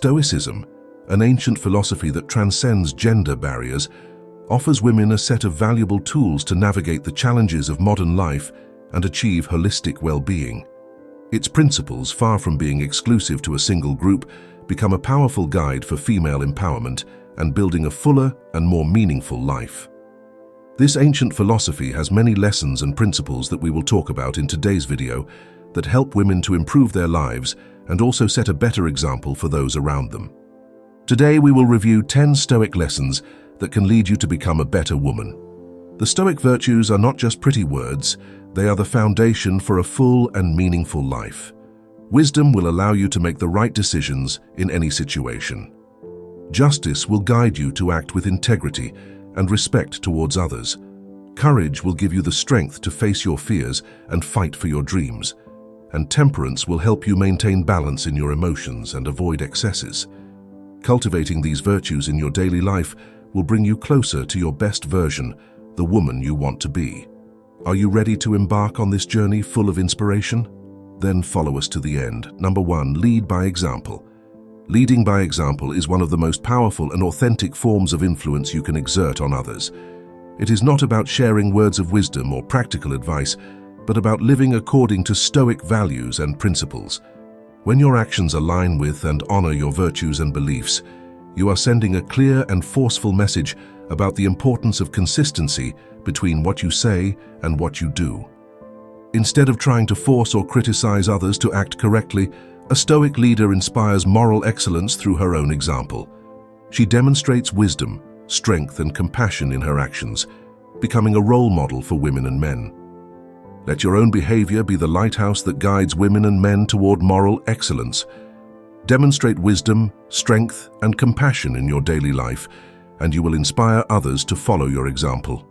Stoicism, an ancient philosophy that transcends gender barriers, offers women a set of valuable tools to navigate the challenges of modern life and achieve holistic well-being. Its principles, far from being exclusive to a single group, become a powerful guide for female empowerment and building a fuller and more meaningful life. This ancient philosophy has many lessons and principles that we will talk about in today's video that help women to improve their lives and also set a better example for those around them. Today we will review 10 Stoic lessons that can lead you to become a better woman. The Stoic virtues are not just pretty words, they are the foundation for a full and meaningful life. Wisdom will allow you to make the right decisions in any situation. Justice will guide you to act with integrity and respect towards others. Courage will give you the strength to face your fears and fight for your dreams. And temperance will help you maintain balance in your emotions and avoid excesses. Cultivating these virtues in your daily life will bring you closer to your best version, the woman you want to be. Are you ready to embark on this journey full of inspiration? Then follow us to the end. Number 1, lead by example. Leading by example is one of the most powerful and authentic forms of influence you can exert on others. It is not about sharing words of wisdom or practical advice, but about living according to Stoic values and principles. When your actions align with and honor your virtues and beliefs, you are sending a clear and forceful message about the importance of consistency between what you say and what you do. Instead of trying to force or criticize others to act correctly, a Stoic leader inspires moral excellence through her own example. She demonstrates wisdom, strength, and compassion in her actions, becoming a role model for women and men. Let your own behavior be the lighthouse that guides women and men toward moral excellence. Demonstrate wisdom, strength, and compassion in your daily life, and you will inspire others to follow your example.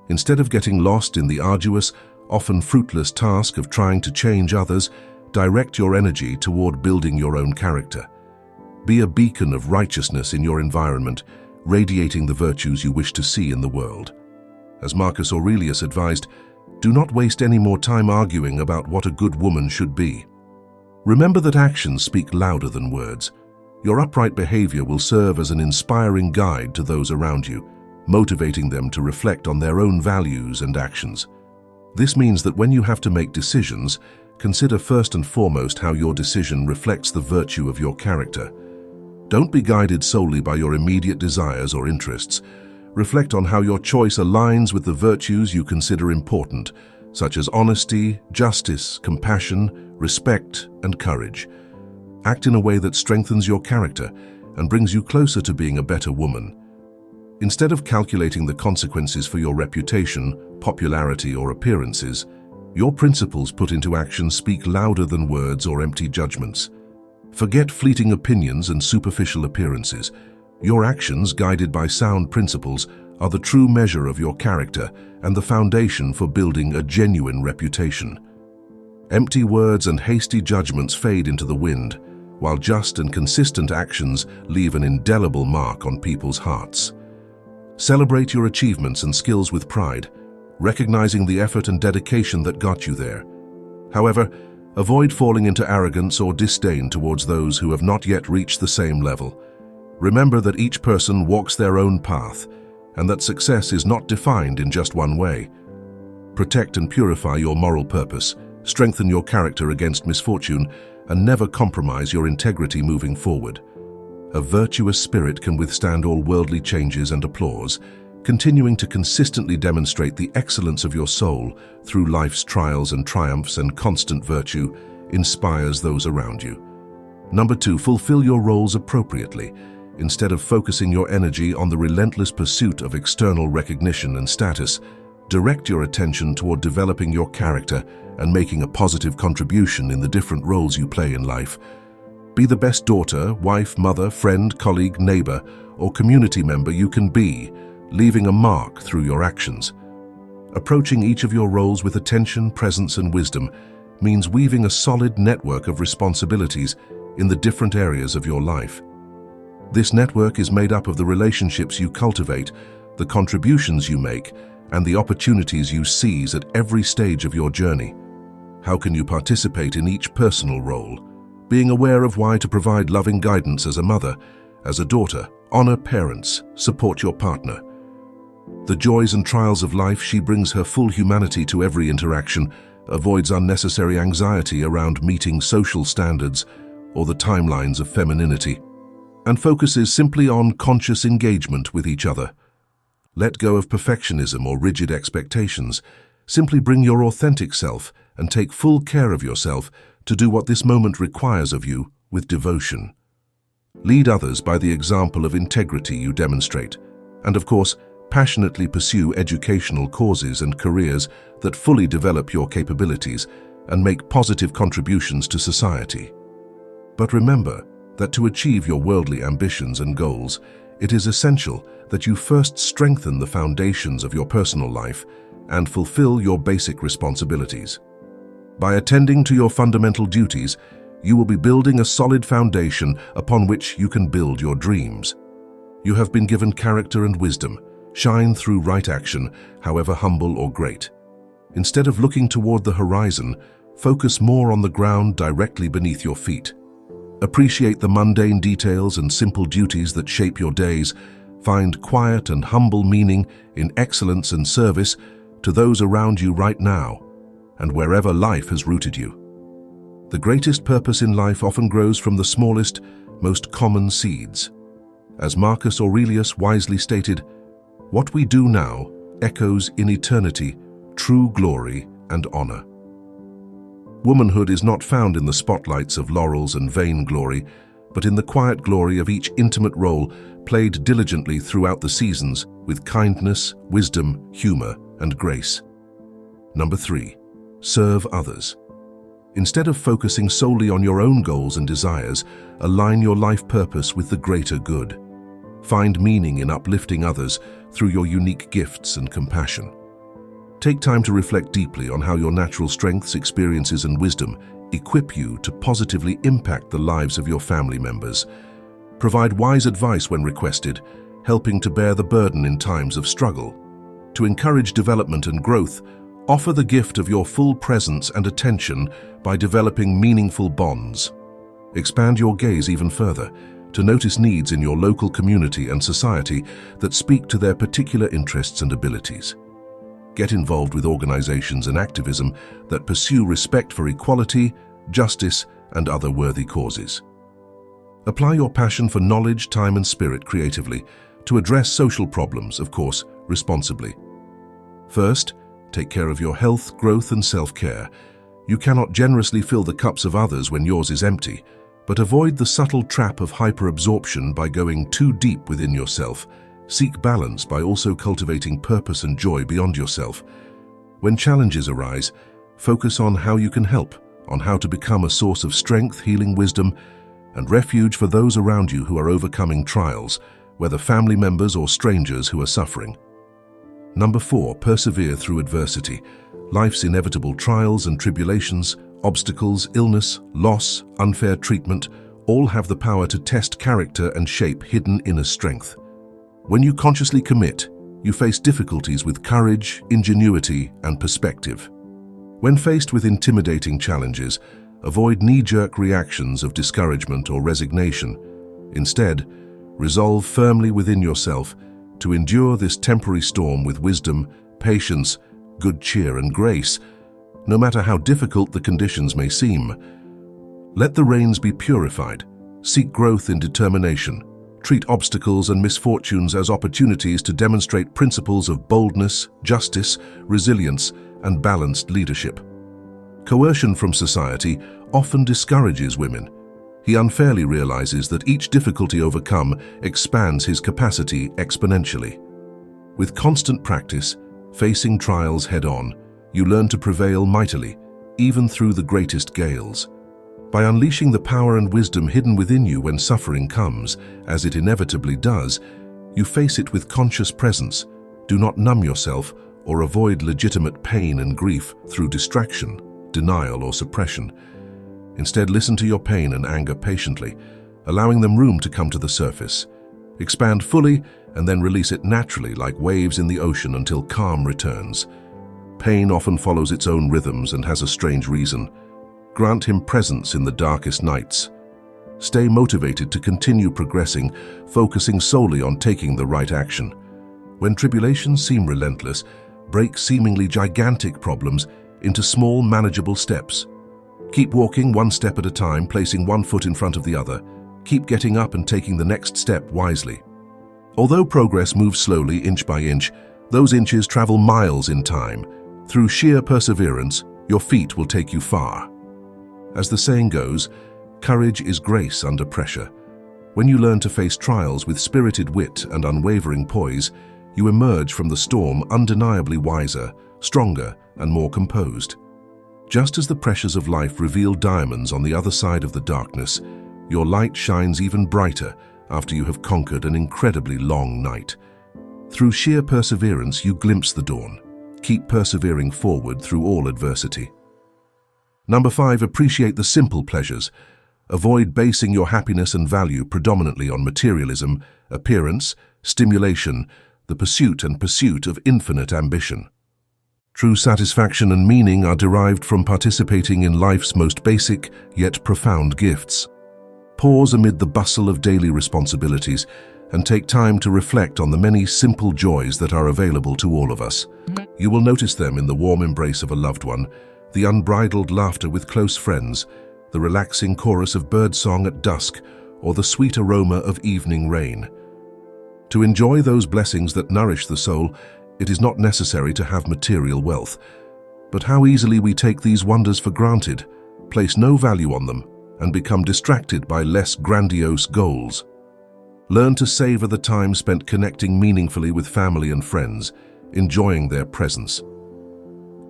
Instead of getting lost in the arduous, often fruitless task of trying to change others, direct your energy toward building your own character. Be a beacon of righteousness in your environment, radiating the virtues you wish to see in the world. As Marcus Aurelius advised, do not waste any more time arguing about what a good woman should be. Remember that actions speak louder than words. Your upright behavior will serve as an inspiring guide to those around you, motivating them to reflect on their own values and actions. This means that when you have to make decisions, consider first and foremost how your decision reflects the virtue of your character. Don't be guided solely by your immediate desires or interests. Reflect on how your choice aligns with the virtues you consider important, such as honesty, justice, compassion, respect, and courage. Act in a way that strengthens your character and brings you closer to being a better woman. Instead of calculating the consequences for your reputation, popularity, or appearances, your principles put into action speak louder than words or empty judgments. Forget fleeting opinions and superficial appearances. Your actions, guided by sound principles, are the true measure of your character and the foundation for building a genuine reputation. Empty words and hasty judgments fade into the wind, while just and consistent actions leave an indelible mark on people's hearts. Celebrate your achievements and skills with pride, recognizing the effort and dedication that got you there. However, avoid falling into arrogance or disdain towards those who have not yet reached the same level. Remember that each person walks their own path, and that success is not defined in just one way. Protect and purify your moral purpose, strengthen your character against misfortune, and never compromise your integrity moving forward. A virtuous spirit can withstand all worldly changes and applause, continuing to consistently demonstrate the excellence of your soul through life's trials and triumphs, and constant virtue inspires those around you. Number 2, fulfill your roles appropriately. Instead of focusing your energy on the relentless pursuit of external recognition and status, direct your attention toward developing your character and making a positive contribution in the different roles you play in life. Be the best daughter, wife, mother, friend, colleague, neighbor, or community member you can be, leaving a mark through your actions. Approaching each of your roles with attention, presence, and wisdom means weaving a solid network of responsibilities in the different areas of your life. This network is made up of the relationships you cultivate, the contributions you make, and the opportunities you seize at every stage of your journey. How can you participate in each personal role? being aware of why to provide loving guidance as a mother, as a daughter, honor parents, support your partner. The joys and trials of life, she brings her full humanity to every interaction, avoids unnecessary anxiety around meeting social standards or the timelines of femininity, and focuses simply on conscious engagement with each other. Let go of perfectionism or rigid expectations. Simply bring your authentic self and take full care of yourself to do what this moment requires of you with devotion. Lead others by the example of integrity you demonstrate, and of course, passionately pursue educational causes and careers that fully develop your capabilities and make positive contributions to society. But remember that to achieve your worldly ambitions and goals, it is essential that you first strengthen the foundations of your personal life and fulfill your basic responsibilities. By attending to your fundamental duties, you will be building a solid foundation upon which you can build your dreams. You have been given character and wisdom. Shine through right action, however humble or great. Instead of looking toward the horizon, focus more on the ground directly beneath your feet. Appreciate the mundane details and simple duties that shape your days. Find quiet and humble meaning in excellence and service to those around you right now and wherever life has rooted you. The greatest purpose in life often grows from the smallest, most common seeds. As Marcus Aurelius wisely stated, "What we do now echoes in eternity, true glory and honor." Womanhood is not found in the spotlights of laurels and vain glory, but in the quiet glory of each intimate role played diligently throughout the seasons with kindness, wisdom, humor, and grace. Number 3, serve others. Instead of focusing solely on your own goals and desires, align your life purpose with the greater good. Find meaning in uplifting others through your unique gifts and compassion. Take time to reflect deeply on how your natural strengths, experiences, and wisdom equip you to positively impact the lives of your family members. Provide wise advice when requested, helping to bear the burden in times of struggle. To encourage development and growth, offer the gift of your full presence and attention by developing meaningful bonds. Expand your gaze even further to notice needs in your local community and society that speak to their particular interests and abilities. Get involved with organizations and activism that pursue respect for equality, justice, and other worthy causes. Apply your passion for knowledge, time, and spirit creatively to address social problems, of course, responsibly. First, take care of your health, growth, and self-care. You cannot generously fill the cups of others when yours is empty, but avoid the subtle trap of hyperabsorption by going too deep within yourself. Seek balance by also cultivating purpose and joy beyond yourself. When challenges arise, focus on how you can help, on how to become a source of strength, healing, wisdom, and refuge for those around you who are overcoming trials, whether family members or strangers who are suffering. Number 4, persevere through adversity. Life's inevitable trials and tribulations, obstacles, illness, loss, unfair treatment, all have the power to test character and shape hidden inner strength. When you consciously commit, you face difficulties with courage, ingenuity, and perspective. When faced with intimidating challenges, avoid knee-jerk reactions of discouragement or resignation. Instead, resolve firmly within yourself to endure this temporary storm with wisdom, patience, good cheer, and grace, no matter how difficult the conditions may seem. Let the reins be purified. Seek growth in determination. Treat obstacles and misfortunes as opportunities to demonstrate principles of boldness, justice, resilience, and balanced leadership. Coercion from society often discourages women. He unfairly realizes that each difficulty overcome expands his capacity exponentially. With constant practice, facing trials head-on, you learn to prevail mightily, even through the greatest gales. By unleashing the power and wisdom hidden within you when suffering comes, as it inevitably does, you face it with conscious presence. Do not numb yourself or avoid legitimate pain and grief through distraction, denial, or suppression. Instead, listen to your pain and anger patiently, allowing them room to come to the surface. Expand fully and then release it naturally like waves in the ocean until calm returns. Pain often follows its own rhythms and has a strange reason. Grant him presence in the darkest nights. Stay motivated to continue progressing, focusing solely on taking the right action. When tribulations seem relentless, break seemingly gigantic problems into small, manageable steps. Keep walking one step at a time, placing one foot in front of the other. Keep getting up and taking the next step wisely. Although progress moves slowly, inch by inch, those inches travel miles in time. Through sheer perseverance, your feet will take you far. As the saying goes, courage is grace under pressure. When you learn to face trials with spirited wit and unwavering poise, you emerge from the storm undeniably wiser, stronger, and more composed. Just as the pressures of life reveal diamonds on the other side of the darkness, your light shines even brighter after you have conquered an incredibly long night. Through sheer perseverance, you glimpse the dawn. Keep persevering forward through all adversity. Number 5, appreciate the simple pleasures. Avoid basing your happiness and value predominantly on materialism, appearance, stimulation, the pursuit of infinite ambition. True satisfaction and meaning are derived from participating in life's most basic yet profound gifts. Pause amid the bustle of daily responsibilities and take time to reflect on the many simple joys that are available to all of us. You will notice them in the warm embrace of a loved one, the unbridled laughter with close friends, the relaxing chorus of birdsong at dusk, or the sweet aroma of evening rain. To enjoy those blessings that nourish the soul, it is not necessary to have material wealth. But how easily we take these wonders for granted, place no value on them, and become distracted by less grandiose goals. Learn to savor the time spent connecting meaningfully with family and friends, enjoying their presence.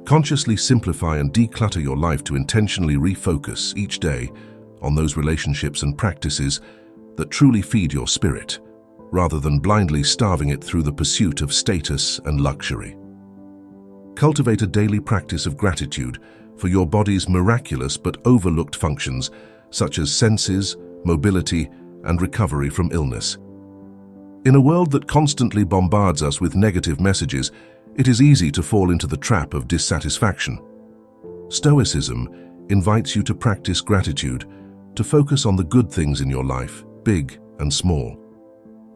Consciously simplify and declutter your life to intentionally refocus each day on those relationships and practices that truly feed your spirit, rather than blindly starving it through the pursuit of status and luxury. Cultivate a daily practice of gratitude for your body's miraculous but overlooked functions, such as senses, mobility, and recovery from illness. In a world that constantly bombards us with negative messages, it is easy to fall into the trap of dissatisfaction. Stoicism invites you to practice gratitude, to focus on the good things in your life, big and small.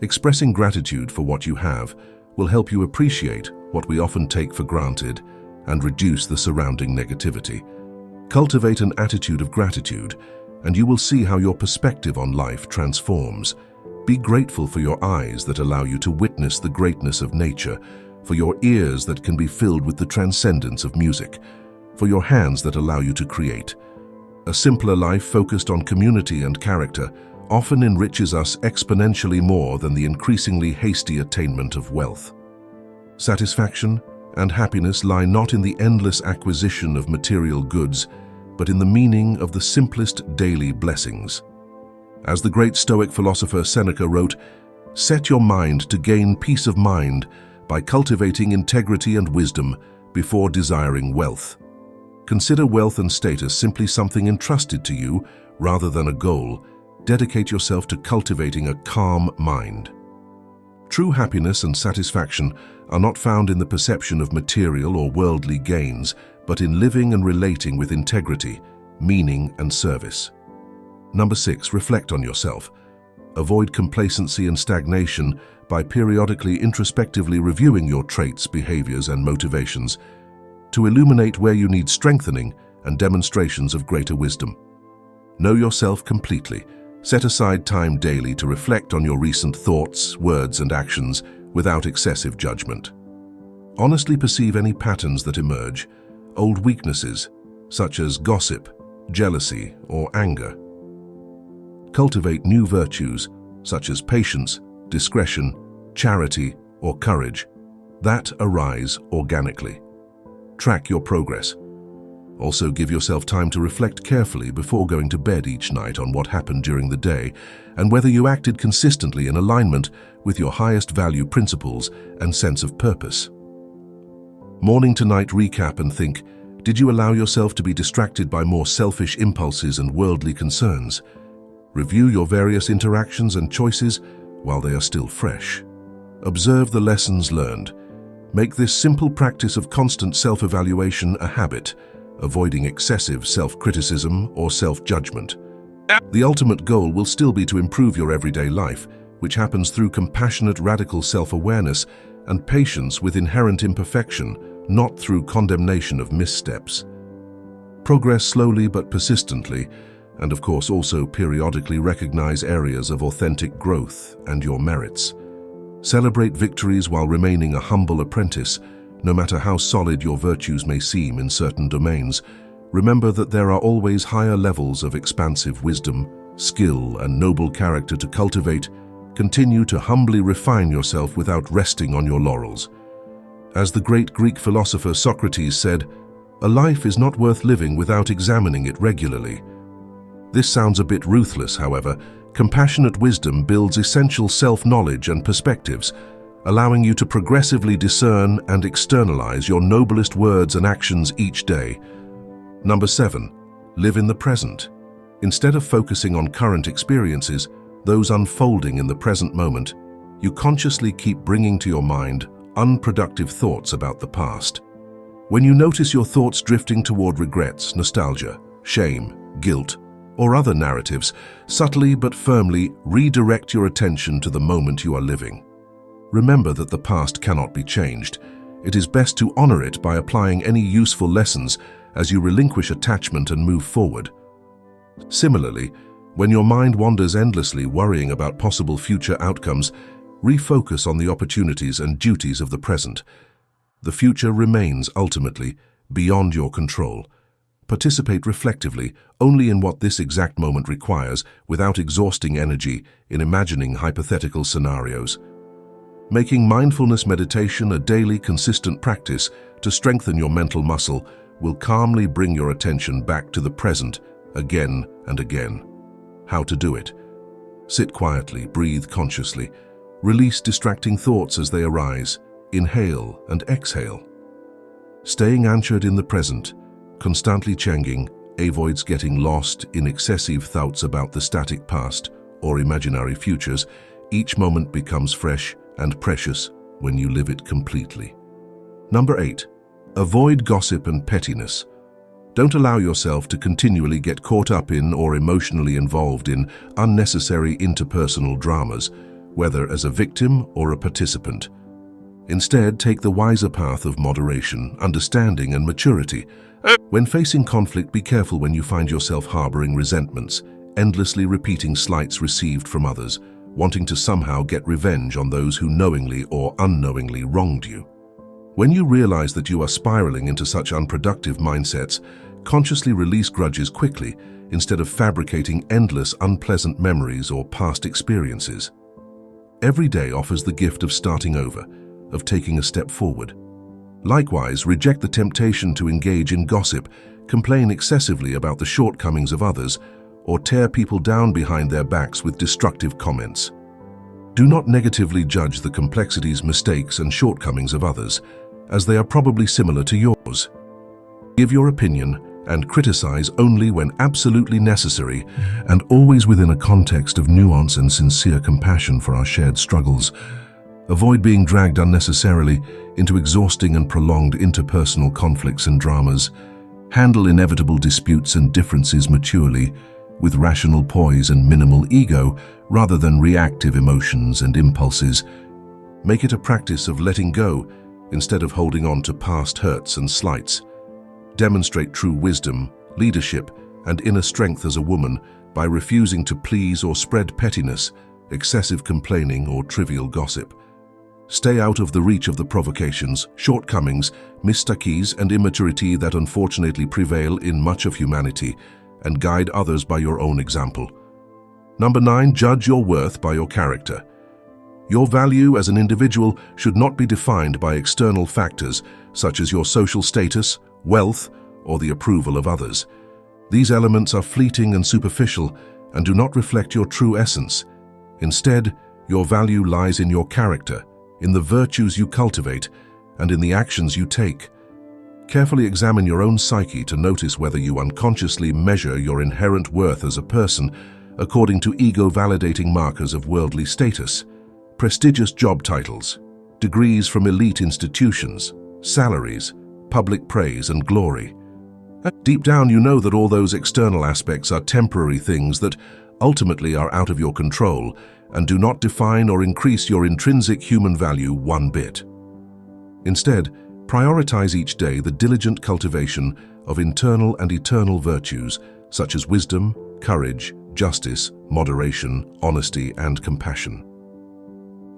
Expressing gratitude for what you have will help you appreciate what we often take for granted and reduce the surrounding negativity. Cultivate an attitude of gratitude, and you will see how your perspective on life transforms. Be grateful for your eyes that allow you to witness the greatness of nature, for your ears that can be filled with the transcendence of music, for your hands that allow you to create. A simpler life focused on community and character often enriches us exponentially more than the increasingly hasty attainment of wealth. Satisfaction and happiness lie not in the endless acquisition of material goods, but in the meaning of the simplest daily blessings. As the great Stoic philosopher Seneca wrote, "Set your mind to gain peace of mind by cultivating integrity and wisdom before desiring wealth." Consider wealth and status simply something entrusted to you rather than a goal. Dedicate yourself to cultivating a calm mind. True happiness and satisfaction are not found in the perception of material or worldly gains, but in living and relating with integrity, meaning, and service. Number 6, reflect on yourself. Avoid complacency and stagnation by periodically introspectively reviewing your traits, behaviors, and motivations to illuminate where you need strengthening and demonstrations of greater wisdom. Know yourself completely. Set aside time daily to reflect on your recent thoughts, words, and actions without excessive judgment. Honestly perceive any patterns that emerge, old weaknesses such as gossip, jealousy, or anger. Cultivate new virtues such as patience, discretion, charity, or courage that arise organically. Track your progress. Also, give yourself time to reflect carefully before going to bed each night on what happened during the day and whether you acted consistently in alignment with your highest value principles and sense of purpose. Morning to night recap and think, did you allow yourself to be distracted by more selfish impulses and worldly concerns? Review your various interactions and choices while they are still fresh. Observe the lessons learned. Make this simple practice of constant self-evaluation a habit, avoiding excessive self-criticism or self-judgment. The ultimate goal will still be to improve your everyday life, which happens through compassionate, radical self-awareness and patience with inherent imperfection, not through condemnation of missteps. Progress slowly but persistently, and of course also periodically recognize areas of authentic growth and your merits. Celebrate victories while remaining a humble apprentice, no matter how solid your virtues may seem in certain domains. Remember that there are always higher levels of expansive wisdom, skill, and noble character to cultivate. Continue to humbly refine yourself without resting on your laurels. As the great Greek philosopher Socrates said, "A life is not worth living without examining it regularly." This sounds a bit ruthless, however. Compassionate wisdom builds essential self-knowledge and perspectives, allowing you to progressively discern and externalize your noblest words and actions each day. Number 7. Live in the present. Instead of focusing on current experiences, those unfolding in the present moment, you consciously keep bringing to your mind unproductive thoughts about the past. When you notice your thoughts drifting toward regrets, nostalgia, shame, guilt, or other narratives, subtly but firmly redirect your attention to the moment you are living. Remember that the past cannot be changed. It is best to honor it by applying any useful lessons as you relinquish attachment and move forward. Similarly, when your mind wanders endlessly worrying about possible future outcomes, refocus on the opportunities and duties of the present. The future remains ultimately beyond your control. Participate reflectively only in what this exact moment requires, without exhausting energy in imagining hypothetical scenarios. Making mindfulness meditation a daily, consistent practice to strengthen your mental muscle will calmly bring your attention back to the present again and again. How to do it? Sit quietly, breathe consciously, release distracting thoughts as they arise, inhale and exhale. Staying anchored in the present, constantly changing, avoids getting lost in excessive thoughts about the static past or imaginary futures. Each moment becomes fresh and precious when you live it completely. Number 8. Avoid gossip and pettiness. Don't allow yourself to continually get caught up in or emotionally involved in unnecessary interpersonal dramas, whether as a victim or a participant. Instead, take the wiser path of moderation, understanding, and maturity. When facing conflict, be careful when you find yourself harboring resentments, endlessly repeating slights received from others, wanting to somehow get revenge on those who knowingly or unknowingly wronged you. When you realize that you are spiraling into such unproductive mindsets, consciously release grudges quickly instead of fabricating endless unpleasant memories or past experiences. Every day offers the gift of starting over, of taking a step forward. Likewise, reject the temptation to engage in gossip, complain excessively about the shortcomings of others, or tear people down behind their backs with destructive comments. Do not negatively judge the complexities, mistakes, and shortcomings of others, as they are probably similar to yours. Give your opinion and criticize only when absolutely necessary, and always within a context of nuance and sincere compassion for our shared struggles. Avoid being dragged unnecessarily into exhausting and prolonged interpersonal conflicts and dramas. Handle inevitable disputes and differences maturely, with rational poise and minimal ego, rather than reactive emotions and impulses. Make it a practice of letting go instead of holding on to past hurts and slights. Demonstrate true wisdom, leadership, and inner strength as a woman by refusing to please or spread pettiness, excessive complaining, or trivial gossip. Stay out of the reach of the provocations, shortcomings, mistakes, and immaturity that unfortunately prevail in much of humanity, and guide others by your own example. Number 9, judge your worth by your character. Your value as an individual should not be defined by external factors such as your social status, wealth, or the approval of others. These elements are fleeting and superficial and do not reflect your true essence. Instead, your value lies in your character, in the virtues you cultivate, and in the actions you take. Carefully examine your own psyche to notice whether you unconsciously measure your inherent worth as a person according to ego-validating markers of worldly status, prestigious job titles, degrees from elite institutions, salaries, public praise and glory. Deep down, you know that all those external aspects are temporary things that ultimately are out of your control and do not define or increase your intrinsic human value one bit. Instead, prioritize each day the diligent cultivation of internal and eternal virtues such as wisdom, courage, justice, moderation, honesty, and compassion.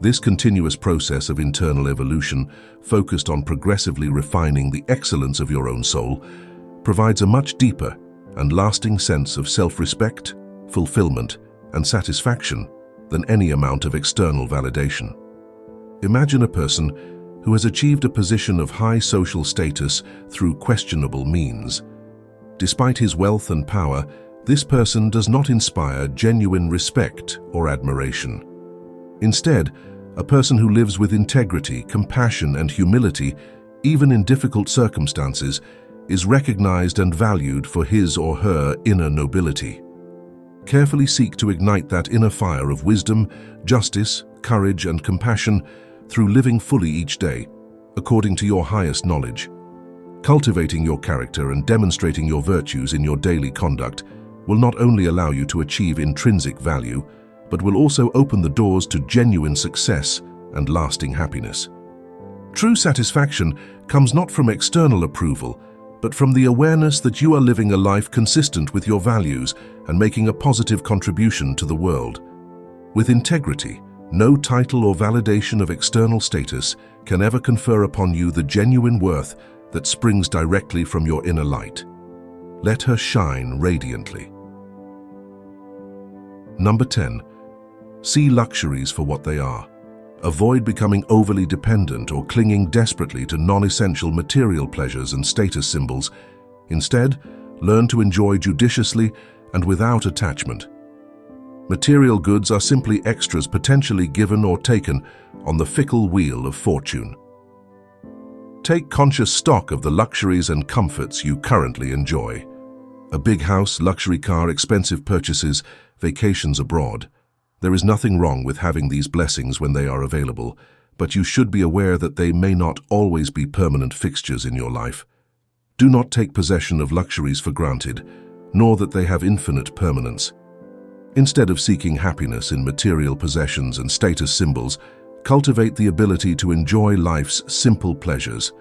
This continuous process of internal evolution, focused on progressively refining the excellence of your own soul, provides a much deeper and lasting sense of self-respect, fulfillment, and satisfaction than any amount of external validation. Imagine a person who has achieved a position of high social status through questionable means. Despite his wealth and power, this person does not inspire genuine respect or admiration. Instead, a person who lives with integrity, compassion, and humility, even in difficult circumstances, is recognized and valued for his or her inner nobility. Carefully seek to ignite that inner fire of wisdom, justice, courage, and compassion through living fully each day, according to your highest knowledge. Cultivating your character and demonstrating your virtues in your daily conduct will not only allow you to achieve intrinsic value, but will also open the doors to genuine success and lasting happiness. True satisfaction comes not from external approval, but from the awareness that you are living a life consistent with your values and making a positive contribution to the world. With integrity, no title or validation of external status can ever confer upon you the genuine worth that springs directly from your inner light. Let her shine radiantly. Number 10. See luxuries for what they are. Avoid becoming overly dependent or clinging desperately to non-essential material pleasures and status symbols. Instead, learn to enjoy judiciously and without attachment. Material goods are simply extras potentially given or taken on the fickle wheel of fortune. Take conscious stock of the luxuries and comforts you currently enjoy. A big house, luxury car, expensive purchases, vacations abroad. There is nothing wrong with having these blessings when they are available, but you should be aware that they may not always be permanent fixtures in your life. Do not take possession of luxuries for granted, nor that they have infinite permanence. Instead of seeking happiness in material possessions and status symbols, cultivate the ability to enjoy life's simple pleasures.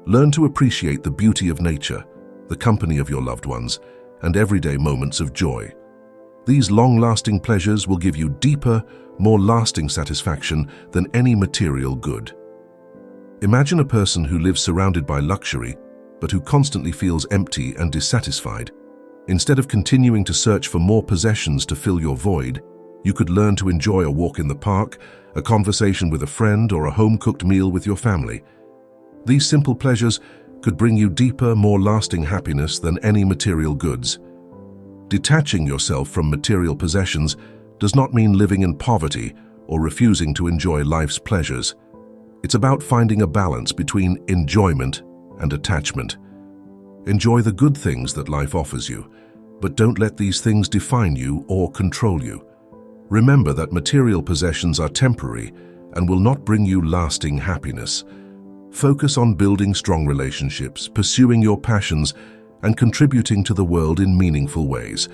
Learn to appreciate the beauty of nature, the company of your loved ones, and everyday moments of joy. These long-lasting pleasures will give you deeper, more lasting satisfaction than any material good. Imagine a person who lives surrounded by luxury, but who constantly feels empty and dissatisfied. Instead of continuing to search for more possessions to fill your void, you could learn to enjoy a walk in the park, a conversation with a friend, or a home-cooked meal with your family. These simple pleasures could bring you deeper, more lasting happiness than any material goods. Detaching yourself from material possessions does not mean living in poverty or refusing to enjoy life's pleasures. It's about finding a balance between enjoyment and attachment. Enjoy the good things that life offers you, but don't let these things define you or control you. Remember that material possessions are temporary and will not bring you lasting happiness. Focus on building strong relationships, pursuing your passions, and contributing to the world in meaningful ways.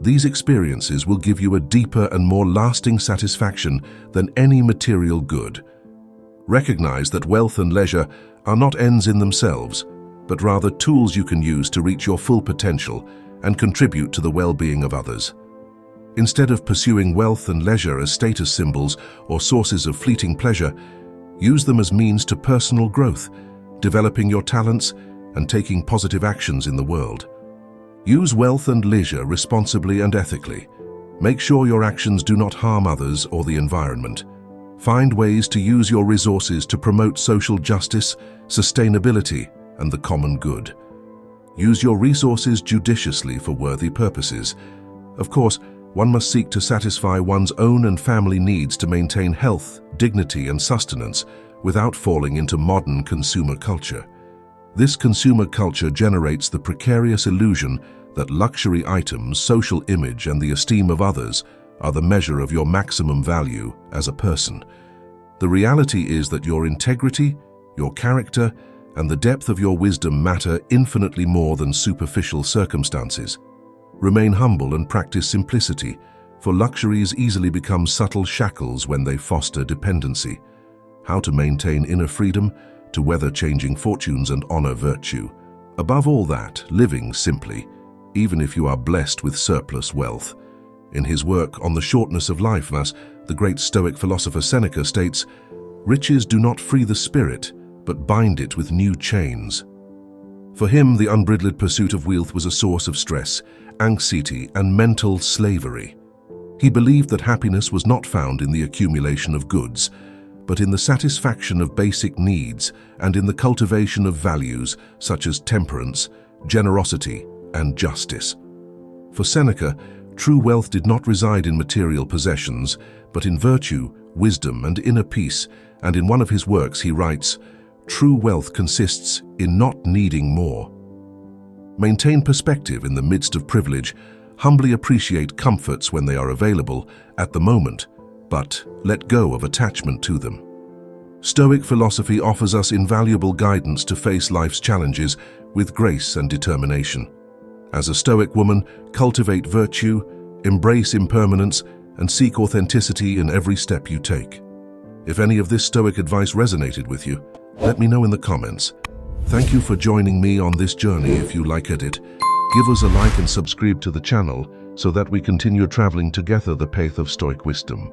These experiences will give you a deeper and more lasting satisfaction than any material good. Recognize that wealth and leisure are not ends in themselves, but rather tools you can use to reach your full potential and contribute to the well-being of others. Instead of pursuing wealth and leisure as status symbols or sources of fleeting pleasure, use them as means to personal growth, developing your talents, and taking positive actions in the world. Use wealth and leisure responsibly and ethically. Make sure your actions do not harm others or the environment. Find ways to use your resources to promote social justice, sustainability, and the common good. Use your resources judiciously for worthy purposes. Of course, one must seek to satisfy one's own and family needs to maintain health, dignity, and sustenance without falling into modern consumer culture. This consumer culture generates the precarious illusion that luxury items, social image, and the esteem of others are the measure of your maximum value as a person. The reality is that your integrity, your character, and the depth of your wisdom matter infinitely more than superficial circumstances. Remain humble and practice simplicity, for luxuries easily become subtle shackles when they foster dependency. How to maintain inner freedom, to weather changing fortunes and honor virtue. Above all that, living simply, even if you are blessed with surplus wealth. In his work on the shortness of life, the great Stoic philosopher Seneca states, "Riches do not free the spirit, but bind it with new chains." For him, the unbridled pursuit of wealth was a source of stress, anxiety, and mental slavery. He believed that happiness was not found in the accumulation of goods, but in the satisfaction of basic needs and in the cultivation of values such as temperance, generosity, and justice. For Seneca, true wealth did not reside in material possessions, but in virtue, wisdom, and inner peace, and in one of his works he writes, "True wealth consists in not needing more." Maintain perspective in the midst of privilege, humbly appreciate comforts when they are available at the moment, but let go of attachment to them. Stoic philosophy offers us invaluable guidance to face life's challenges with grace and determination. As a Stoic woman, cultivate virtue, embrace impermanence, and seek authenticity in every step you take. If any of this Stoic advice resonated with you, let me know in the comments. Thank you for joining me on this journey. If you liked it, give us a like and subscribe to the channel so that we continue traveling together the path of Stoic wisdom.